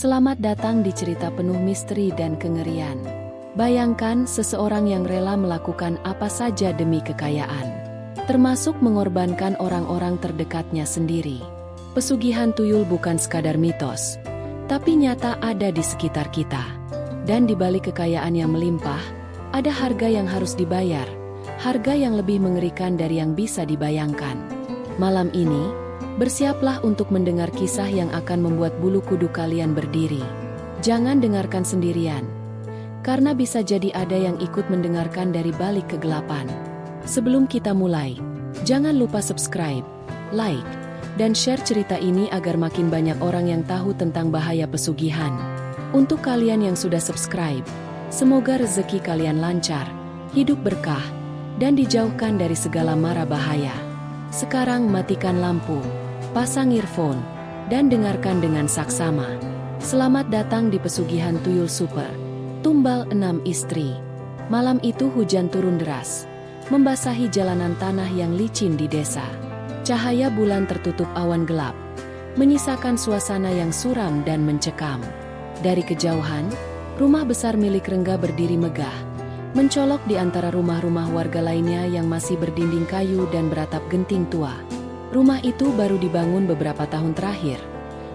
Selamat datang di cerita penuh misteri dan kengerian. Bayangkan seseorang yang rela melakukan apa saja demi kekayaan, termasuk mengorbankan orang-orang terdekatnya sendiri. Pesugihan tuyul bukan sekadar mitos, tapi nyata ada di sekitar kita. Dan di balik kekayaan yang melimpah, ada harga yang harus dibayar, harga yang lebih mengerikan dari yang bisa dibayangkan. Malam ini, bersiaplah untuk mendengar kisah yang akan membuat bulu kuduk kalian berdiri. Jangan dengarkan sendirian, karena bisa jadi ada yang ikut mendengarkan dari balik kegelapan. Sebelum kita mulai, jangan lupa subscribe, like, dan share cerita ini agar makin banyak orang yang tahu tentang bahaya pesugihan. Untuk kalian yang sudah subscribe, semoga rezeki kalian lancar, hidup berkah, dan dijauhkan dari segala mara bahaya. Sekarang matikan lampu, pasang earphone, dan dengarkan dengan saksama. Selamat datang di Pesugihan Tuyul Super, Tumbal 6 Istri. Malam itu hujan turun deras, membasahi jalanan tanah yang licin di desa. Cahaya bulan tertutup awan gelap, menyisakan suasana yang suram dan mencekam. Dari kejauhan, rumah besar milik Rengga berdiri megah, mencolok di antara rumah-rumah warga lainnya yang masih berdinding kayu dan beratap genting tua. Rumah itu baru dibangun beberapa tahun terakhir,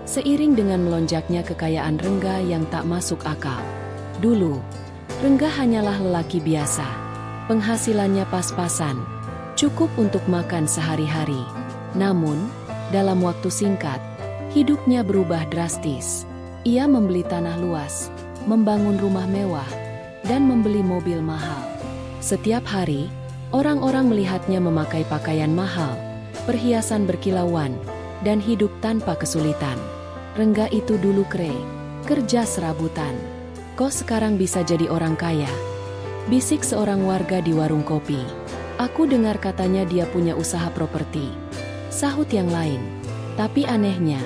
seiring dengan melonjaknya kekayaan Rengga yang tak masuk akal. Dulu, Rengga hanyalah lelaki biasa. Penghasilannya pas-pasan, cukup untuk makan sehari-hari. Namun, dalam waktu singkat, hidupnya berubah drastis. Ia membeli tanah luas, membangun rumah mewah, dan membeli mobil mahal. Setiap hari, orang-orang melihatnya memakai pakaian mahal, perhiasan berkilauan, dan hidup tanpa kesulitan. Rengga itu dulu kerja serabutan. Kok sekarang bisa jadi orang kaya? Bisik seorang warga di warung kopi. Aku dengar katanya dia punya usaha properti. Sahut yang lain. Tapi anehnya,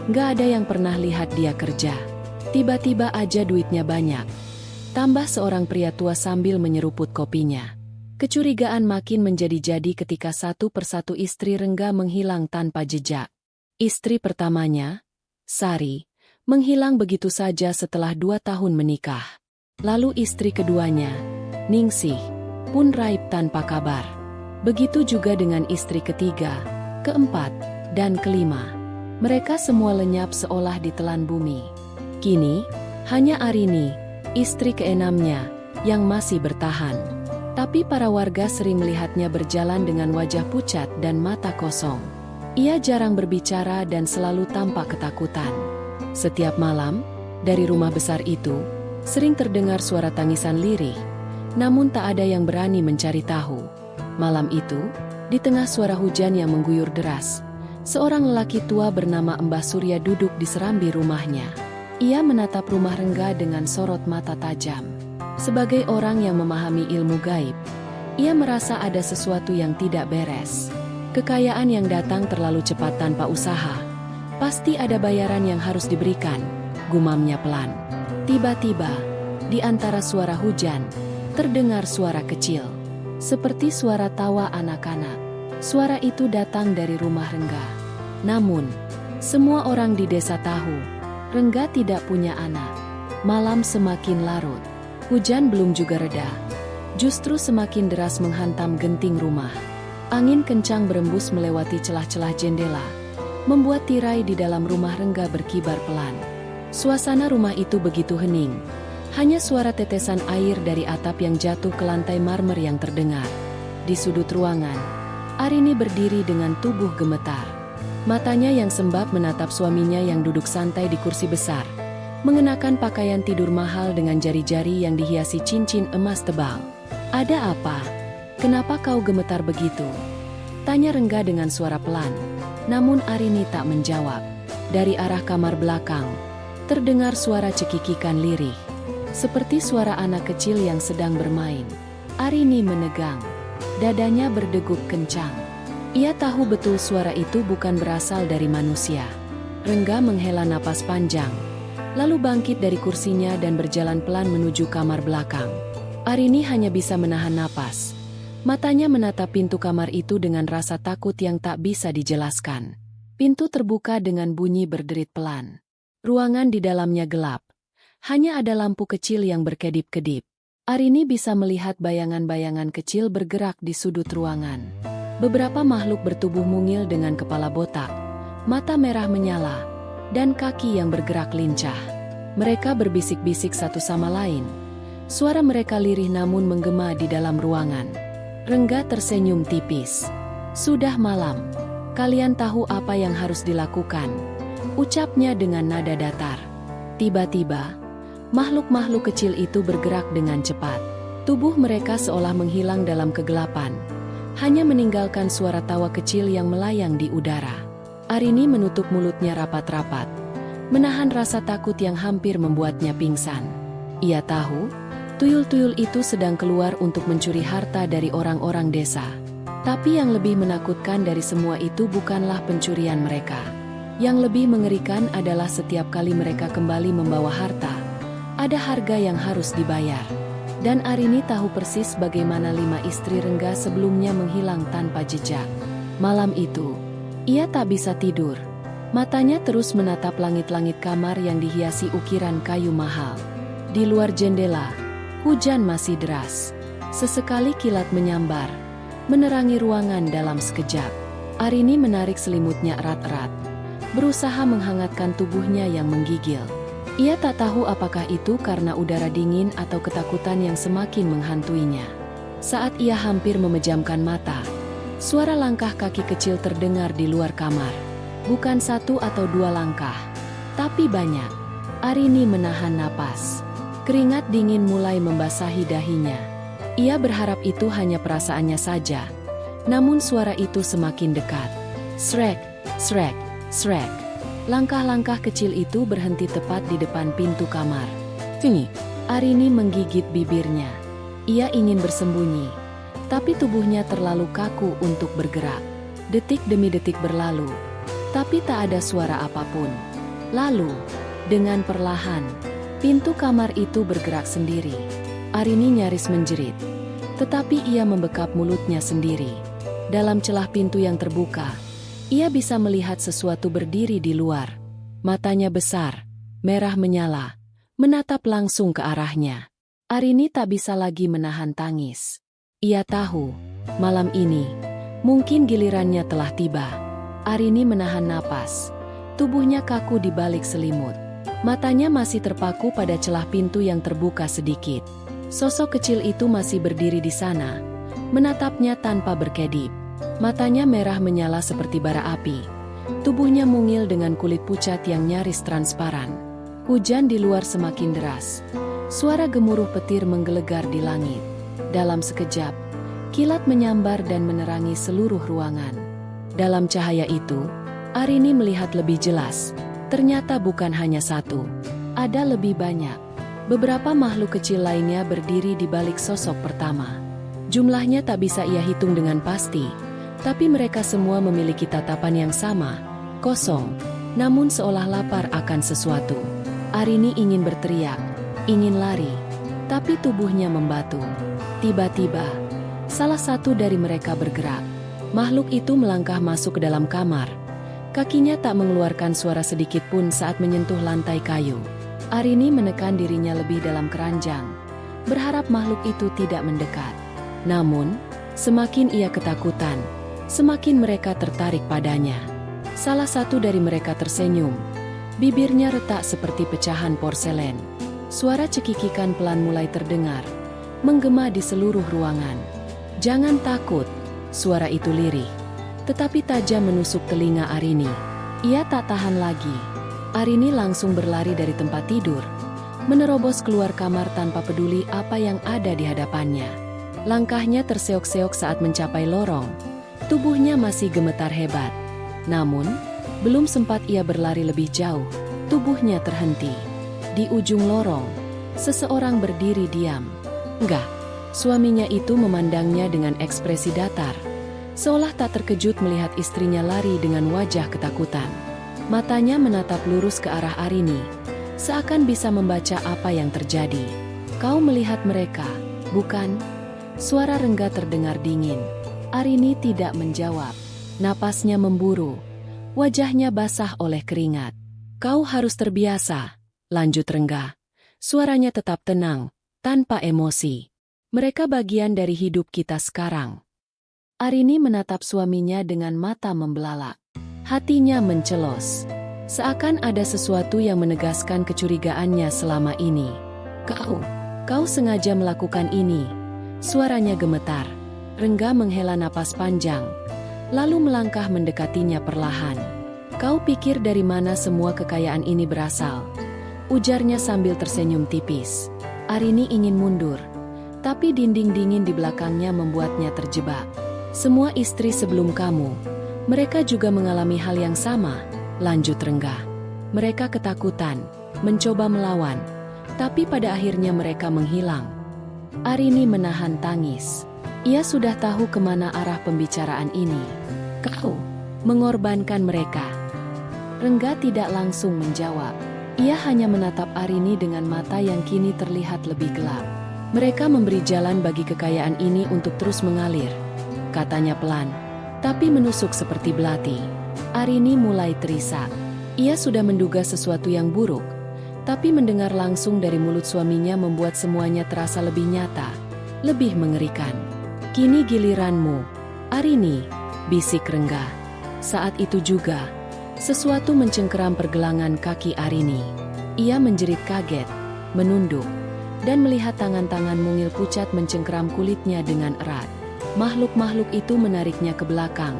nggak ada yang pernah lihat dia kerja. Tiba-tiba aja duitnya banyak. Tambah seorang pria tua sambil menyeruput kopinya. Kecurigaan makin menjadi-jadi ketika satu persatu istri Rengga menghilang tanpa jejak. Istri pertamanya, Sari, menghilang begitu saja setelah 2 tahun menikah. Lalu istri keduanya, Ningsih, pun raib tanpa kabar. Begitu juga dengan istri ketiga, keempat, dan kelima. Mereka semua lenyap seolah ditelan bumi. Kini, hanya Arini, istri keenamnya, yang masih bertahan. Tapi para warga sering melihatnya berjalan dengan wajah pucat dan mata kosong. Ia jarang berbicara dan selalu tampak ketakutan. Setiap malam, dari rumah besar itu, sering terdengar suara tangisan lirih, namun tak ada yang berani mencari tahu. Malam itu, di tengah suara hujan yang mengguyur deras, seorang lelaki tua bernama Mbah Surya duduk di serambi rumahnya. Ia menatap rumah Rengga dengan sorot mata tajam. Sebagai orang yang memahami ilmu gaib, ia merasa ada sesuatu yang tidak beres. Kekayaan yang datang terlalu cepat tanpa usaha. Pasti ada bayaran yang harus diberikan, gumamnya pelan. Tiba-tiba, di antara suara hujan, terdengar suara kecil. Seperti suara tawa anak-anak. Suara itu datang dari rumah Rengga. Namun, semua orang di desa tahu, Rengga tidak punya anak. Malam semakin larut. Hujan belum juga reda, justru semakin deras menghantam genting rumah. Angin kencang berembus melewati celah-celah jendela, membuat tirai di dalam rumah Rengga berkibar pelan. Suasana rumah itu begitu hening, hanya suara tetesan air dari atap yang jatuh ke lantai marmer yang terdengar. Di sudut ruangan, Arini berdiri dengan tubuh gemetar. Matanya yang sembab menatap suaminya yang duduk santai di kursi besar, mengenakan pakaian tidur mahal dengan jari-jari yang dihiasi cincin emas tebal. "Ada apa? Kenapa kau gemetar begitu?" tanya Rengga dengan suara pelan. Namun Arini tak menjawab. Dari arah kamar belakang, terdengar suara cekikikan lirih, seperti suara anak kecil yang sedang bermain. Arini menegang, dadanya berdegup kencang. Ia tahu betul suara itu bukan berasal dari manusia. Rengga menghela napas panjang, lalu bangkit dari kursinya dan berjalan pelan menuju kamar belakang. Arini hanya bisa menahan napas. Matanya menatap pintu kamar itu dengan rasa takut yang tak bisa dijelaskan. Pintu terbuka dengan bunyi berderit pelan. Ruangan di dalamnya gelap. Hanya ada lampu kecil yang berkedip-kedip. Arini bisa melihat bayangan-bayangan kecil bergerak di sudut ruangan. Beberapa makhluk bertubuh mungil dengan kepala botak, mata merah menyala, dan kaki yang bergerak lincah. Mereka berbisik-bisik satu sama lain. Suara mereka lirih namun menggema di dalam ruangan. Rengga tersenyum tipis. "Sudah malam. Kalian tahu apa yang harus dilakukan," ucapnya dengan nada datar. Tiba-tiba, makhluk-makhluk kecil itu bergerak dengan cepat. Tubuh mereka seolah menghilang dalam kegelapan, hanya meninggalkan suara tawa kecil yang melayang di udara. Arini menutup mulutnya rapat-rapat, menahan rasa takut yang hampir membuatnya pingsan. Ia tahu, tuyul-tuyul itu sedang keluar untuk mencuri harta dari orang-orang desa. Tapi yang lebih menakutkan dari semua itu bukanlah pencurian mereka. Yang lebih mengerikan adalah setiap kali mereka kembali membawa harta, ada harga yang harus dibayar. Dan Arini tahu persis bagaimana 5 istri Rengga sebelumnya menghilang tanpa jejak. Malam itu, ia tak bisa tidur. Matanya terus menatap langit-langit kamar yang dihiasi ukiran kayu mahal. Di luar jendela, hujan masih deras. Sesekali kilat menyambar, menerangi ruangan dalam sekejap. Arini menarik selimutnya erat-erat, berusaha menghangatkan tubuhnya yang menggigil. Ia tak tahu apakah itu karena udara dingin atau ketakutan yang semakin menghantuinya. Saat ia hampir memejamkan mata, suara langkah kaki kecil terdengar di luar kamar. Bukan 1 atau 2 langkah, tapi banyak. Arini menahan napas. Keringat dingin mulai membasahi dahinya. Ia berharap itu hanya perasaannya saja. Namun suara itu semakin dekat. Srek, srek, srek. Langkah-langkah kecil itu berhenti tepat di depan pintu kamar. Sini. Arini menggigit bibirnya. Ia ingin bersembunyi, tapi tubuhnya terlalu kaku untuk bergerak. Detik demi detik berlalu, tapi tak ada suara apapun. Lalu, dengan perlahan, pintu kamar itu bergerak sendiri. Arini nyaris menjerit, tetapi ia membekap mulutnya sendiri. Dalam celah pintu yang terbuka, ia bisa melihat sesuatu berdiri di luar. Matanya besar, merah menyala, menatap langsung ke arahnya. Arini tak bisa lagi menahan tangis. Ia tahu, malam ini, mungkin gilirannya telah tiba. Arini menahan napas. Tubuhnya kaku di balik selimut. Matanya masih terpaku pada celah pintu yang terbuka sedikit. Sosok kecil itu masih berdiri di sana, menatapnya tanpa berkedip. Matanya merah menyala seperti bara api. Tubuhnya mungil dengan kulit pucat yang nyaris transparan. Hujan di luar semakin deras. Suara gemuruh petir menggelegar di langit. Dalam sekejap, kilat menyambar dan menerangi seluruh ruangan. Dalam cahaya itu, Arini melihat lebih jelas. Ternyata bukan hanya satu, ada lebih banyak. Beberapa makhluk kecil lainnya berdiri di balik sosok pertama. Jumlahnya tak bisa ia hitung dengan pasti, tapi mereka semua memiliki tatapan yang sama, kosong, namun seolah lapar akan sesuatu. Arini ingin berteriak, ingin lari, tapi tubuhnya membatu. Tiba-tiba, salah satu dari mereka bergerak. Makhluk itu melangkah masuk ke dalam kamar. Kakinya tak mengeluarkan suara sedikit pun saat menyentuh lantai kayu. Arini menekan dirinya lebih dalam keranjang, berharap makhluk itu tidak mendekat. Namun, semakin ia ketakutan, semakin mereka tertarik padanya. Salah satu dari mereka tersenyum. Bibirnya retak seperti pecahan porselen. Suara cekikikan pelan mulai terdengar, menggema di seluruh ruangan. "Jangan takut," suara itu lirih, tetapi tajam menusuk telinga Arini. Ia tak tahan lagi. Arini langsung berlari dari tempat tidur, menerobos keluar kamar tanpa peduli apa yang ada di hadapannya. Langkahnya terseok-seok saat mencapai lorong. Tubuhnya masih gemetar hebat. Namun, belum sempat ia berlari lebih jauh, tubuhnya terhenti. Di ujung lorong, seseorang berdiri diam. Enggak, suaminya itu memandangnya dengan ekspresi datar, seolah tak terkejut melihat istrinya lari dengan wajah ketakutan. Matanya menatap lurus ke arah Arini, seakan bisa membaca apa yang terjadi. "Kau melihat mereka, bukan?" Suara Rengga terdengar dingin. Arini tidak menjawab. Napasnya memburu, wajahnya basah oleh keringat. Kau harus terbiasa, lanjut Rengga. Suaranya tetap tenang, tanpa emosi. Mereka bagian dari hidup kita sekarang. Arini menatap suaminya dengan mata membelalak. Hatinya mencelos. Seakan ada sesuatu yang menegaskan kecurigaannya selama ini. Kau sengaja melakukan ini. Suaranya gemetar. Rengga menghela napas panjang, lalu melangkah mendekatinya perlahan. Kau pikir dari mana semua kekayaan ini berasal? Ujarnya sambil tersenyum tipis. Arini ingin mundur, tapi dinding dingin di belakangnya membuatnya terjebak. Semua istri sebelum kamu, mereka juga mengalami hal yang sama, lanjut Rengga. Mereka ketakutan, mencoba melawan, tapi pada akhirnya mereka menghilang. Arini menahan tangis. Ia sudah tahu kemana arah pembicaraan ini. Kau mengorbankan mereka. Rengga tidak langsung menjawab. Ia hanya menatap Arini dengan mata yang kini terlihat lebih gelap. Mereka memberi jalan bagi kekayaan ini untuk terus mengalir, katanya pelan, tapi menusuk seperti belati. Arini mulai terisak. Ia sudah menduga sesuatu yang buruk, tapi mendengar langsung dari mulut suaminya membuat semuanya terasa lebih nyata, lebih mengerikan. Kini giliranmu, Arini, bisik Rengga. Saat itu juga, sesuatu mencengkeram pergelangan kaki Arini. Ia menjerit kaget, menunduk, dan melihat tangan-tangan mungil pucat mencengkeram kulitnya dengan erat. Makhluk-makhluk itu menariknya ke belakang,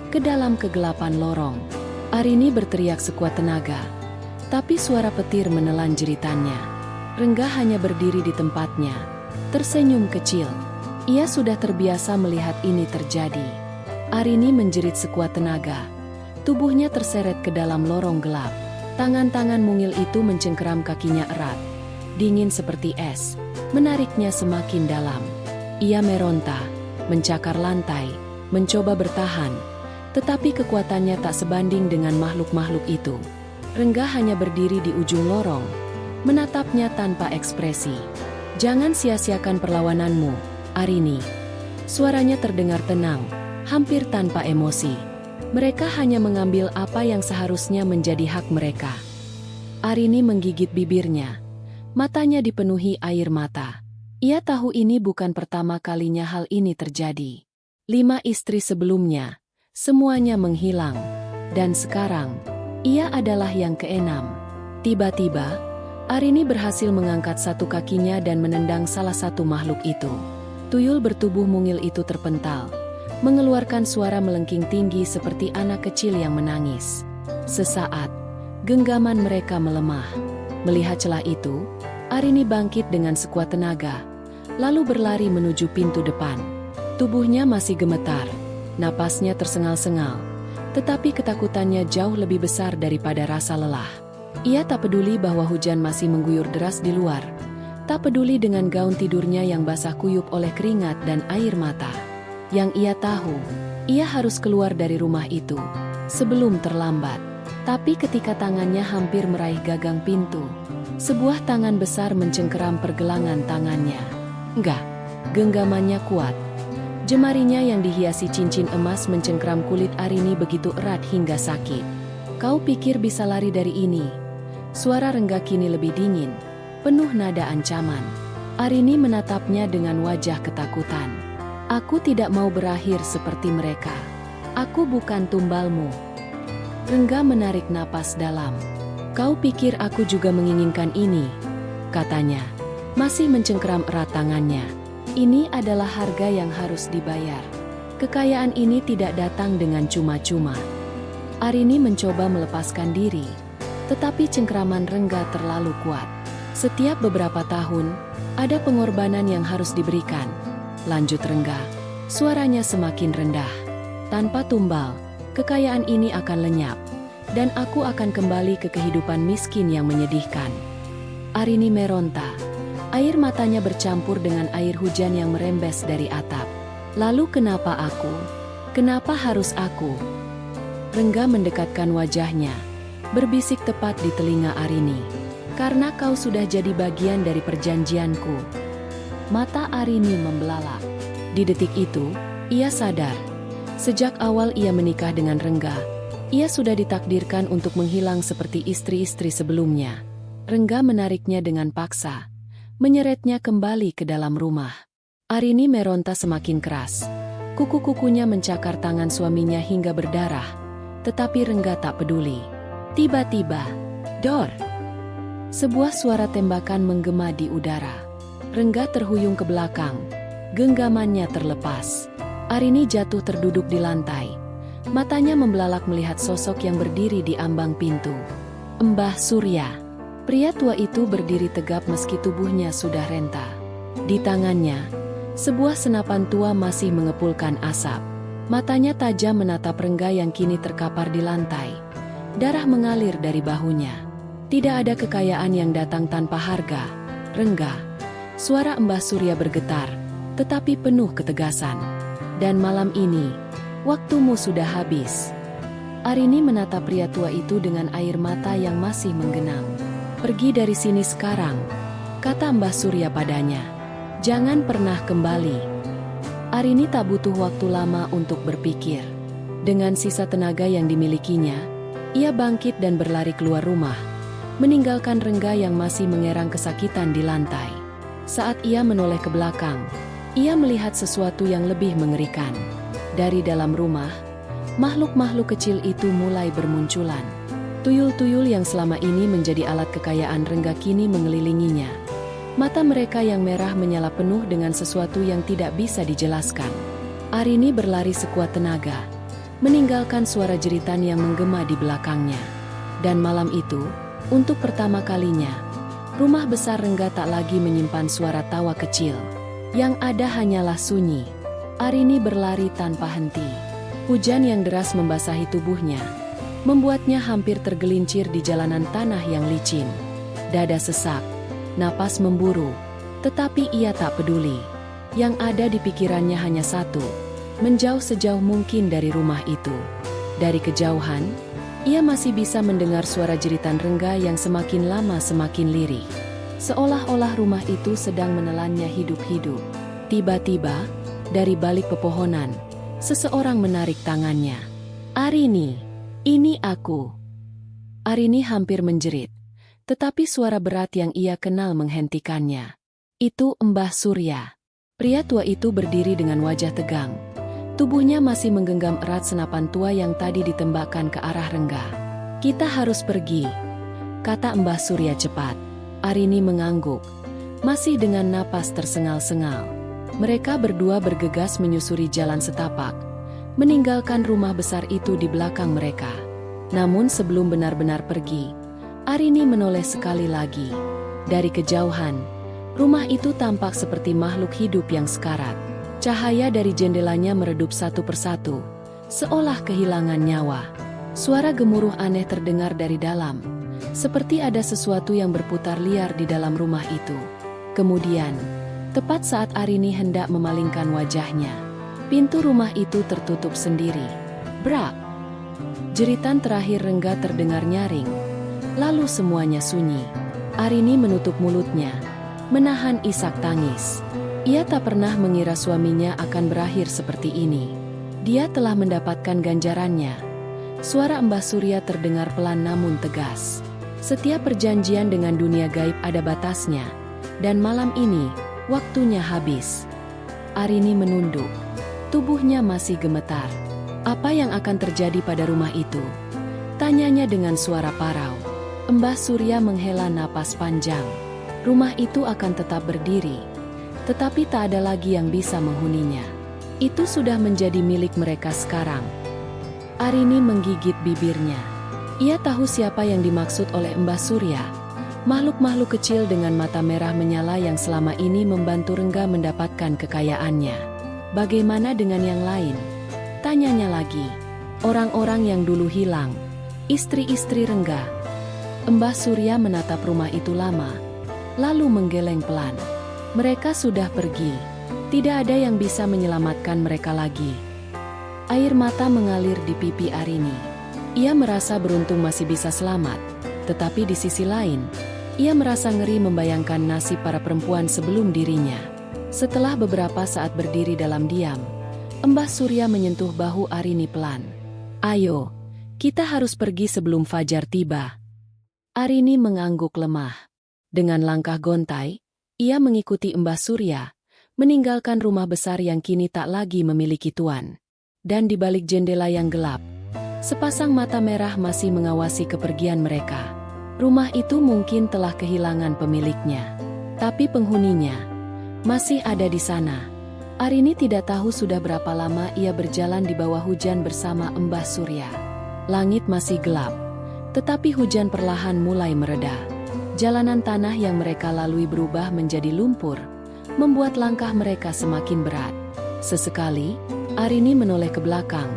ke dalam kegelapan lorong. Arini berteriak sekuat tenaga, tapi suara petir menelan jeritannya. Rengga hanya berdiri di tempatnya, tersenyum kecil. Ia sudah terbiasa melihat ini terjadi. Arini menjerit sekuat tenaga. Tubuhnya terseret ke dalam lorong gelap. Tangan-tangan mungil itu mencengkeram kakinya erat, dingin seperti es, menariknya semakin dalam. Ia meronta, mencakar lantai, mencoba bertahan, tetapi kekuatannya tak sebanding dengan makhluk-makhluk itu. Rengga hanya berdiri di ujung lorong, menatapnya tanpa ekspresi. Jangan sia-siakan perlawananmu, Arini. Suaranya terdengar tenang, hampir tanpa emosi. Mereka hanya mengambil apa yang seharusnya menjadi hak mereka. Arini menggigit bibirnya. Matanya dipenuhi air mata. Ia tahu ini bukan pertama kalinya hal ini terjadi. 5 istri sebelumnya, semuanya menghilang. Dan sekarang, ia adalah yang keenam. Tiba-tiba, Arini berhasil mengangkat satu kakinya dan menendang salah satu makhluk itu. Tuyul bertubuh mungil itu terpental, mengeluarkan suara melengking tinggi seperti anak kecil yang menangis. Sesaat, genggaman mereka melemah. Melihat celah itu, Arini bangkit dengan sekuat tenaga, lalu berlari menuju pintu depan. Tubuhnya masih gemetar, napasnya tersengal-sengal, tetapi ketakutannya jauh lebih besar daripada rasa lelah. Ia tak peduli bahwa hujan masih mengguyur deras di luar, tak peduli dengan gaun tidurnya yang basah kuyup oleh keringat dan air mata. Yang ia tahu, ia harus keluar dari rumah itu sebelum terlambat. Tapi ketika tangannya hampir meraih gagang pintu, sebuah tangan besar mencengkeram pergelangan tangannya. Enggak, genggamannya kuat. Jemarinya yang dihiasi cincin emas mencengkeram kulit Arini begitu erat hingga sakit. Kau pikir bisa lari dari ini? Suara Rengga kini lebih dingin, penuh nada ancaman. Arini menatapnya dengan wajah ketakutan. Aku tidak mau berakhir seperti mereka. Aku bukan tumbalmu. Rengga menarik napas dalam. Kau pikir aku juga menginginkan ini? Katanya, masih mencengkeram erat tangannya. Ini adalah harga yang harus dibayar. Kekayaan ini tidak datang dengan cuma-cuma. Arini mencoba melepaskan diri, tetapi cengkeraman Rengga terlalu kuat. Setiap beberapa tahun, ada pengorbanan yang harus diberikan. Lanjut Rengga, suaranya semakin rendah. Tanpa tumbal, kekayaan ini akan lenyap, dan aku akan kembali ke kehidupan miskin yang menyedihkan. Arini meronta, air matanya bercampur dengan air hujan yang merembes dari atap. Lalu kenapa aku? Kenapa harus aku? Rengga mendekatkan wajahnya, berbisik tepat di telinga Arini. Karena kau sudah jadi bagian dari perjanjianku. Mata Arini membelalak. Di detik itu, ia sadar. Sejak awal ia menikah dengan Rengga, Ia sudah ditakdirkan untuk menghilang seperti istri-istri sebelumnya. Rengga menariknya dengan paksa, menyeretnya kembali ke dalam rumah. Arini meronta semakin keras. Kuku-kukunya mencakar tangan suaminya hingga berdarah, tetapi Rengga tak peduli. Tiba-tiba, dor! Sebuah suara tembakan menggema di udara. Rengga terhuyung ke belakang, genggamannya terlepas. Arini jatuh terduduk di lantai. Matanya membelalak melihat sosok yang berdiri di ambang pintu. Mbah Surya. Pria tua itu berdiri tegap meski tubuhnya sudah renta. Di tangannya, sebuah senapan tua masih mengepulkan asap. Matanya tajam menatap Rengga yang kini terkapar di lantai. Darah mengalir dari bahunya. Tidak ada kekayaan yang datang tanpa harga. Rengga. Suara Mbah Surya bergetar, tetapi penuh ketegasan. Dan malam ini, waktumu sudah habis. Arini menatap pria tua itu dengan air mata yang masih menggenang. Pergi dari sini sekarang, kata Mbah Surya padanya. Jangan pernah kembali. Arini tak butuh waktu lama untuk berpikir. Dengan sisa tenaga yang dimilikinya, ia bangkit dan berlari keluar rumah, meninggalkan Rengga yang masih mengerang kesakitan di lantai. Saat ia menoleh ke belakang, ia melihat sesuatu yang lebih mengerikan. Dari dalam rumah, makhluk-makhluk kecil itu mulai bermunculan. Tuyul-tuyul yang selama ini menjadi alat kekayaan Rengga kini mengelilinginya. Mata mereka yang merah menyala penuh dengan sesuatu yang tidak bisa dijelaskan. Arini berlari sekuat tenaga, meninggalkan suara jeritan yang menggema di belakangnya. Dan malam itu, untuk pertama kalinya, rumah besar Rengga tak lagi menyimpan suara tawa kecil. Yang ada hanyalah sunyi. Arini berlari tanpa henti. Hujan yang deras membasahi tubuhnya, membuatnya hampir tergelincir di jalanan tanah yang licin. Dada sesak, napas memburu, tetapi ia tak peduli. Yang ada di pikirannya hanya satu, menjauh sejauh mungkin dari rumah itu. Dari kejauhan, ia masih bisa mendengar suara jeritan Rengga yang semakin lama semakin lirih. Seolah-olah rumah itu sedang menelannya hidup-hidup. Tiba-tiba, dari balik pepohonan, seseorang menarik tangannya. Arini, ini aku. Arini hampir menjerit, tetapi suara berat yang ia kenal menghentikannya. Itu Mbah Surya. Pria tua itu berdiri dengan wajah tegang. Tubuhnya masih menggenggam erat senapan tua yang tadi ditembakkan ke arah Rengga. Kita harus pergi, kata Mbah Surya cepat. Arini mengangguk, masih dengan napas tersengal-sengal. Mereka berdua bergegas menyusuri jalan setapak, meninggalkan rumah besar itu di belakang mereka. Namun sebelum benar-benar pergi, Arini menoleh sekali lagi. Dari kejauhan, rumah itu tampak seperti makhluk hidup yang sekarat. Cahaya dari jendelanya meredup satu persatu, seolah kehilangan nyawa. Suara gemuruh aneh terdengar dari dalam, seperti ada sesuatu yang berputar liar di dalam rumah itu. Kemudian, tepat saat Arini hendak memalingkan wajahnya, pintu rumah itu tertutup sendiri. Brak! Jeritan terakhir Rengga terdengar nyaring, lalu semuanya sunyi. Arini menutup mulutnya, menahan isak tangis. Ia tak pernah mengira suaminya akan berakhir seperti ini. Dia telah mendapatkan ganjarannya. Suara Mbah Surya terdengar pelan namun tegas. Setiap perjanjian dengan dunia gaib ada batasnya, dan malam ini, waktunya habis. Arini menunduk. Tubuhnya masih gemetar. Apa yang akan terjadi pada rumah itu? Tanyanya dengan suara parau. Mbah Surya menghela napas panjang. Rumah itu akan tetap berdiri, tetapi tak ada lagi yang bisa menghuninya. Itu sudah menjadi milik mereka sekarang. Arini menggigit bibirnya. Ia tahu siapa yang dimaksud oleh Mbah Surya. Makhluk-makhluk kecil dengan mata merah menyala yang selama ini membantu Rengga mendapatkan kekayaannya. Bagaimana dengan yang lain? Tanyanya lagi. Orang-orang yang dulu hilang. Istri-istri Rengga. Mbah Surya menatap rumah itu lama, lalu menggeleng pelan. Mereka sudah pergi. Tidak ada yang bisa menyelamatkan mereka lagi. Air mata mengalir di pipi Arini. Ia merasa beruntung masih bisa selamat, tetapi di sisi lain, ia merasa ngeri membayangkan nasib para perempuan sebelum dirinya. Setelah beberapa saat berdiri dalam diam, Mbah Surya menyentuh bahu Arini pelan. Ayo, Kita harus pergi sebelum fajar tiba. Arini mengangguk lemah. Dengan langkah gontai, ia mengikuti Mbah Surya, meninggalkan rumah besar yang kini tak lagi memiliki tuan. Dan di balik jendela yang gelap, sepasang mata merah masih mengawasi kepergian mereka. Rumah itu mungkin telah kehilangan pemiliknya, tapi penghuninya masih ada di sana. Arini tidak tahu sudah berapa lama ia berjalan di bawah hujan bersama Mbah Surya. Langit masih gelap, tetapi hujan perlahan mulai mereda. Jalanan tanah yang mereka lalui berubah menjadi lumpur, membuat langkah mereka semakin berat. Sesekali, Arini menoleh ke belakang,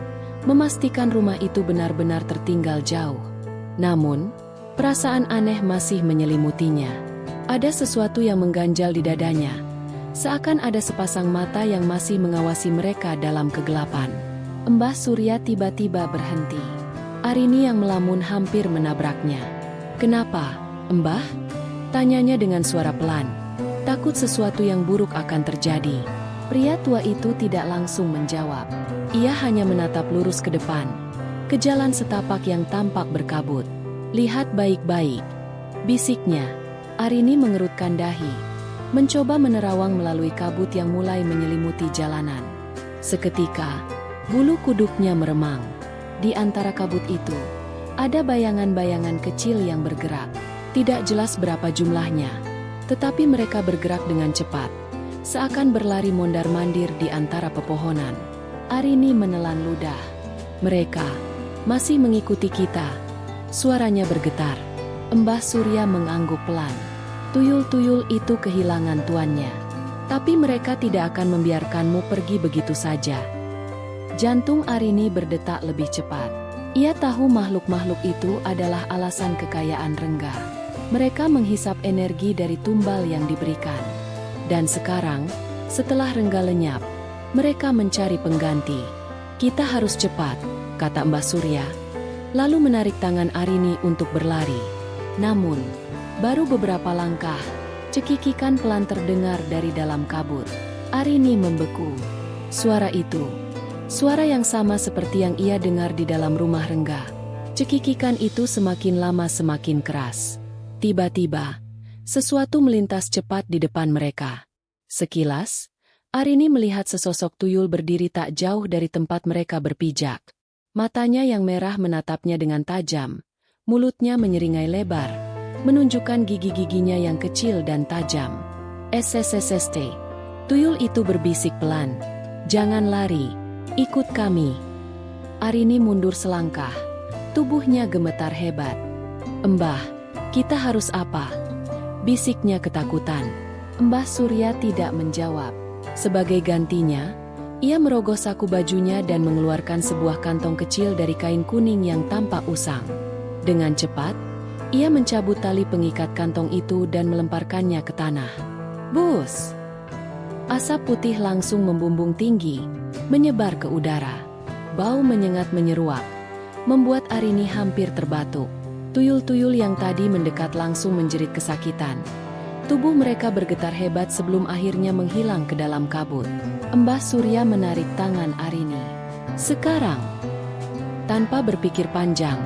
memastikan rumah itu benar-benar tertinggal jauh. Namun, perasaan aneh masih menyelimutinya. Ada sesuatu yang mengganjal di dadanya, seakan ada sepasang mata yang masih mengawasi mereka dalam kegelapan. Mbah Surya tiba-tiba berhenti. Arini yang melamun hampir menabraknya. "Kenapa, Mbah?" tanyanya dengan suara pelan. Takut sesuatu yang buruk akan terjadi. Pria tua itu tidak langsung menjawab. Ia hanya menatap lurus ke depan, ke jalan setapak yang tampak berkabut. "Lihat baik-baik," bisiknya. Arini mengerutkan dahi, mencoba menerawang melalui kabut yang mulai menyelimuti jalanan. Seketika, bulu kuduknya meremang. Di antara kabut itu, ada bayangan-bayangan kecil yang bergerak. Tidak jelas berapa jumlahnya, tetapi mereka bergerak dengan cepat, seakan berlari mondar-mandir di antara pepohonan. Arini menelan ludah. "Mereka masih mengikuti kita," suaranya bergetar. Mbah Surya mengangguk pelan. "Tuyul-tuyul itu kehilangan tuannya, tapi mereka tidak akan membiarkanmu pergi begitu saja." Jantung Arini berdetak lebih cepat. Ia tahu makhluk-makhluk itu adalah alasan kekayaan Rengga. Mereka menghisap energi dari tumbal yang diberikan. Dan sekarang, setelah Rengga lenyap, mereka mencari pengganti. "Kita harus cepat," kata Mbah Surya, lalu menarik tangan Arini untuk berlari. Namun, baru beberapa langkah, cekikikan pelan terdengar dari dalam kabut. Arini membeku. Suara itu, suara yang sama seperti yang ia dengar di dalam rumah Rengga. Cekikikan itu semakin lama semakin keras. Tiba-tiba, sesuatu melintas cepat di depan mereka. Sekilas, Arini melihat sesosok tuyul berdiri tak jauh dari tempat mereka berpijak. Matanya yang merah menatapnya dengan tajam, mulutnya menyeringai lebar, menunjukkan gigi-giginya yang kecil dan tajam. "SSSST." Tuyul itu berbisik pelan. "Jangan lari. Ikut kami." Arini mundur selangkah. Tubuhnya gemetar hebat. "Mbah, kita harus apa?" bisiknya ketakutan. Mbah Surya tidak menjawab. Sebagai gantinya, ia merogoh saku bajunya dan mengeluarkan sebuah kantong kecil dari kain kuning yang tampak usang. Dengan cepat, ia mencabut tali pengikat kantong itu dan melemparkannya ke tanah. Bus! Asap putih langsung membumbung tinggi, menyebar ke udara. Bau menyengat menyeruak, membuat Arini hampir terbatuk. Tuyul-tuyul yang tadi mendekat langsung menjerit kesakitan. Tubuh mereka bergetar hebat sebelum akhirnya menghilang ke dalam kabut. Mbah Surya menarik tangan Arini. "Sekarang!" Tanpa berpikir panjang,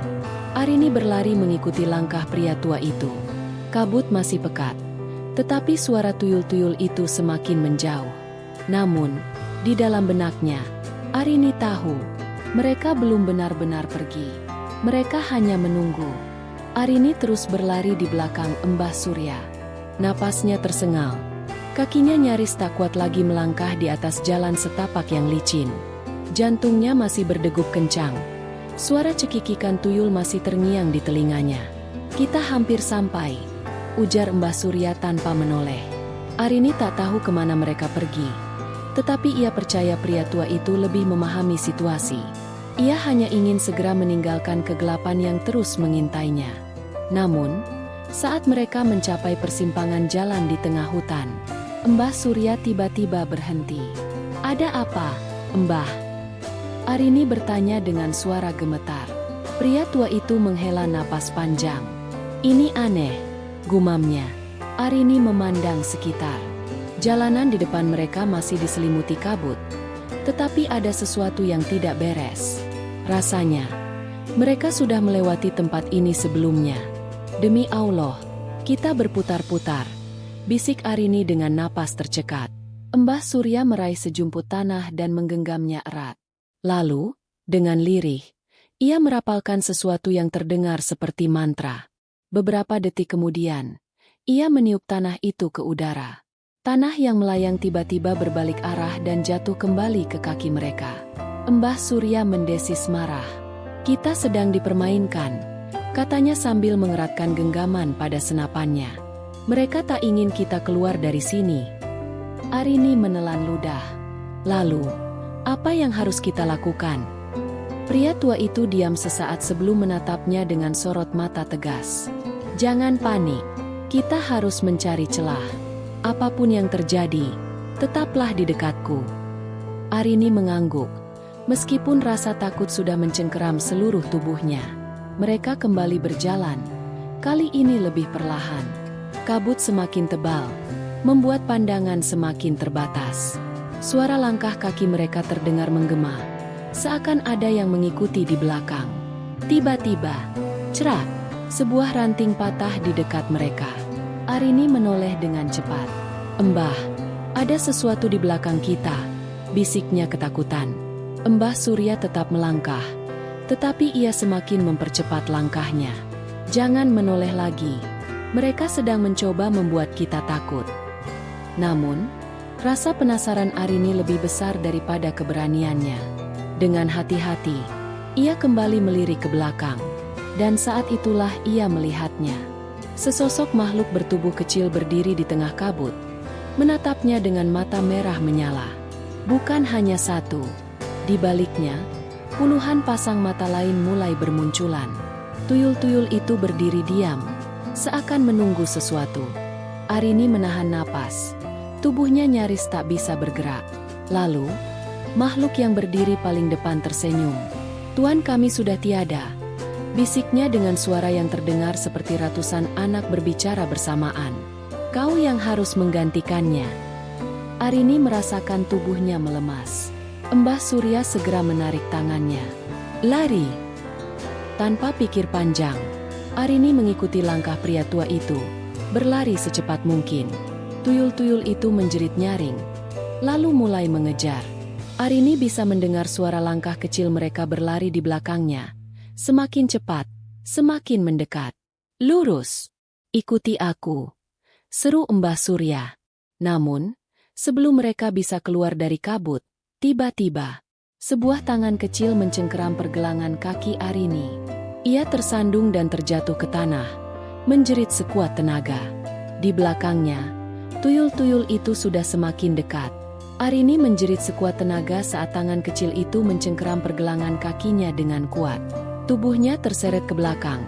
Arini berlari mengikuti langkah pria tua itu. Kabut masih pekat, tetapi suara tuyul-tuyul itu semakin menjauh. Namun, di dalam benaknya, Arini tahu, mereka belum benar-benar pergi. Mereka hanya menunggu. Arini terus berlari di belakang Mbah Surya. Napasnya tersengal. Kakinya nyaris tak kuat lagi melangkah di atas jalan setapak yang licin. Jantungnya masih berdegup kencang. Suara cekikikan tuyul masih terngiang di telinganya. "Kita hampir sampai," ujar Mbah Surya tanpa menoleh. Arini tak tahu kemana mereka pergi. Tetapi ia percaya pria tua itu lebih memahami situasi. Ia hanya ingin segera meninggalkan kegelapan yang terus mengintainya. Namun, saat mereka mencapai persimpangan jalan di tengah hutan, Mbah Surya tiba-tiba berhenti. "Ada apa, Mbah?" Arini bertanya dengan suara gemetar. Pria tua itu menghela napas panjang. "Ini aneh," gumamnya. Arini memandang sekitar. Jalanan di depan mereka masih diselimuti kabut. Tetapi ada sesuatu yang tidak beres. Rasanya, Mereka sudah melewati tempat ini sebelumnya. Demi Allah, kita berputar-putar, bisik Arini dengan napas tercekat. Mbah Surya meraih sejumput tanah dan menggenggamnya erat. Lalu, dengan lirih, ia merapalkan sesuatu yang terdengar seperti mantra. Beberapa detik kemudian, ia meniup tanah itu ke udara. Tanah yang melayang tiba-tiba berbalik arah dan jatuh kembali ke kaki mereka. Mbah Surya mendesis marah. "Kita sedang dipermainkan," katanya sambil mengeratkan genggaman pada senapannya. "Mereka tak ingin kita keluar dari sini." Arini menelan ludah. "Lalu, apa yang harus kita lakukan?" Pria tua itu diam sesaat sebelum menatapnya dengan sorot mata tegas. "Jangan panik. Kita harus mencari celah. Apapun yang terjadi, tetaplah di dekatku." Arini mengangguk. Meskipun rasa takut sudah mencengkeram seluruh tubuhnya, mereka kembali berjalan. Kali ini lebih perlahan. Kabut semakin tebal, membuat pandangan semakin terbatas. Suara langkah kaki mereka terdengar menggema, seakan ada yang mengikuti di belakang. Tiba-tiba, cerak, sebuah ranting patah di dekat mereka. Arini menoleh dengan cepat. "Mbah, ada sesuatu di belakang kita," bisiknya ketakutan. Mbah Surya tetap melangkah, tetapi ia semakin mempercepat langkahnya. "Jangan menoleh lagi. Mereka sedang mencoba membuat kita takut." Namun, rasa penasaran Arini lebih besar daripada keberaniannya. Dengan hati-hati, ia kembali melirik ke belakang, dan saat itulah ia melihatnya. Sesosok makhluk bertubuh kecil berdiri di tengah kabut, menatapnya dengan mata merah menyala. Bukan hanya satu. Di baliknya, puluhan pasang mata lain mulai bermunculan. Tuyul-tuyul itu berdiri diam, seakan menunggu sesuatu. Arini menahan napas. Tubuhnya nyaris tak bisa bergerak. Lalu, makhluk yang berdiri paling depan tersenyum. "Tuan kami sudah tiada," bisiknya dengan suara yang terdengar seperti ratusan anak berbicara bersamaan. "Kau yang harus menggantikannya." Arini merasakan tubuhnya melemas. Mbah Surya segera menarik tangannya. "Lari!" Tanpa pikir panjang, Arini mengikuti langkah pria tua itu, berlari secepat mungkin. Tuyul-tuyul itu menjerit nyaring, lalu mulai mengejar. Arini bisa mendengar suara langkah kecil mereka berlari di belakangnya. Semakin cepat, semakin mendekat. "Lurus! Ikuti aku!" seru Mbah Surya. Namun, sebelum mereka bisa keluar dari kabut, tiba-tiba, sebuah tangan kecil mencengkeram pergelangan kaki Arini. Ia tersandung dan terjatuh ke tanah, menjerit sekuat tenaga. Di belakangnya, tuyul-tuyul itu sudah semakin dekat. Arini menjerit sekuat tenaga saat tangan kecil itu mencengkeram pergelangan kakinya dengan kuat. Tubuhnya terseret ke belakang,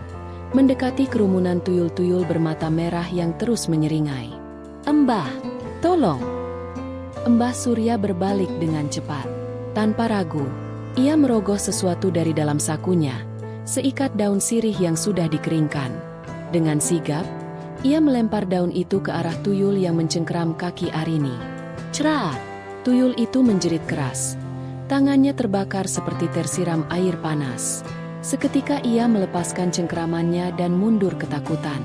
mendekati kerumunan tuyul-tuyul bermata merah yang terus menyeringai. "Mbah, tolong!" Mbah Surya berbalik dengan cepat. Tanpa ragu, ia merogoh sesuatu dari dalam sakunya, seikat daun sirih yang sudah dikeringkan. Dengan sigap, ia melempar daun itu ke arah tuyul yang mencengkeram kaki Arini. Cerak! Tuyul itu menjerit keras. Tangannya terbakar seperti tersiram air panas. Seketika ia melepaskan cengkeramannya dan mundur ketakutan.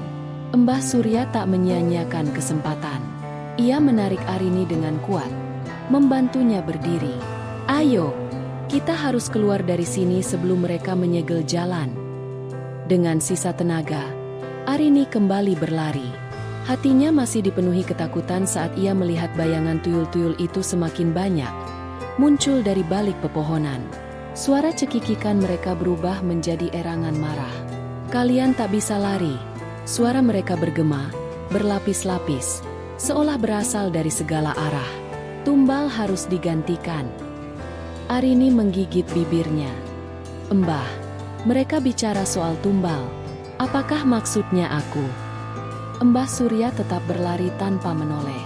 Mbah Surya tak menyia-nyiakan kesempatan. Ia menarik Arini dengan kuat, membantunya berdiri. "Ayo, kita harus keluar dari sini sebelum mereka menyegel jalan." Dengan sisa tenaga, Arini kembali berlari. Hatinya masih dipenuhi ketakutan saat ia melihat bayangan tuyul-tuyul itu semakin banyak, muncul dari balik pepohonan. Suara cekikikan mereka berubah menjadi erangan marah. "Kalian tak bisa lari." Suara mereka bergema, berlapis-lapis, seolah berasal dari segala arah. "Tumbal harus digantikan." Arini menggigit bibirnya. "Mbah, mereka bicara soal tumbal. Apakah maksudnya aku?" Mbah Surya tetap berlari tanpa menoleh.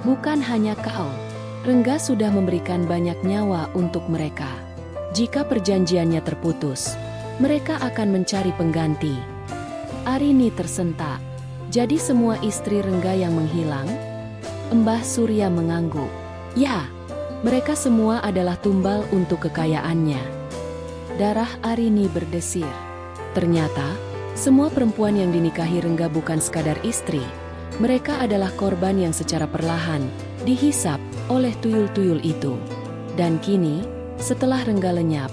"Bukan hanya kau. Rengga sudah memberikan banyak nyawa untuk mereka. Jika perjanjiannya terputus, mereka akan mencari pengganti." Arini tersentak. "Jadi semua istri Rengga yang menghilang?" Mbah Surya mengangguk. "Ya, mereka semua adalah tumbal untuk kekayaannya." Darah Arini berdesir. Ternyata, semua perempuan yang dinikahi Rengga bukan sekadar istri. Mereka adalah korban yang secara perlahan dihisap oleh tuyul-tuyul itu. Dan kini, setelah Rengga lenyap,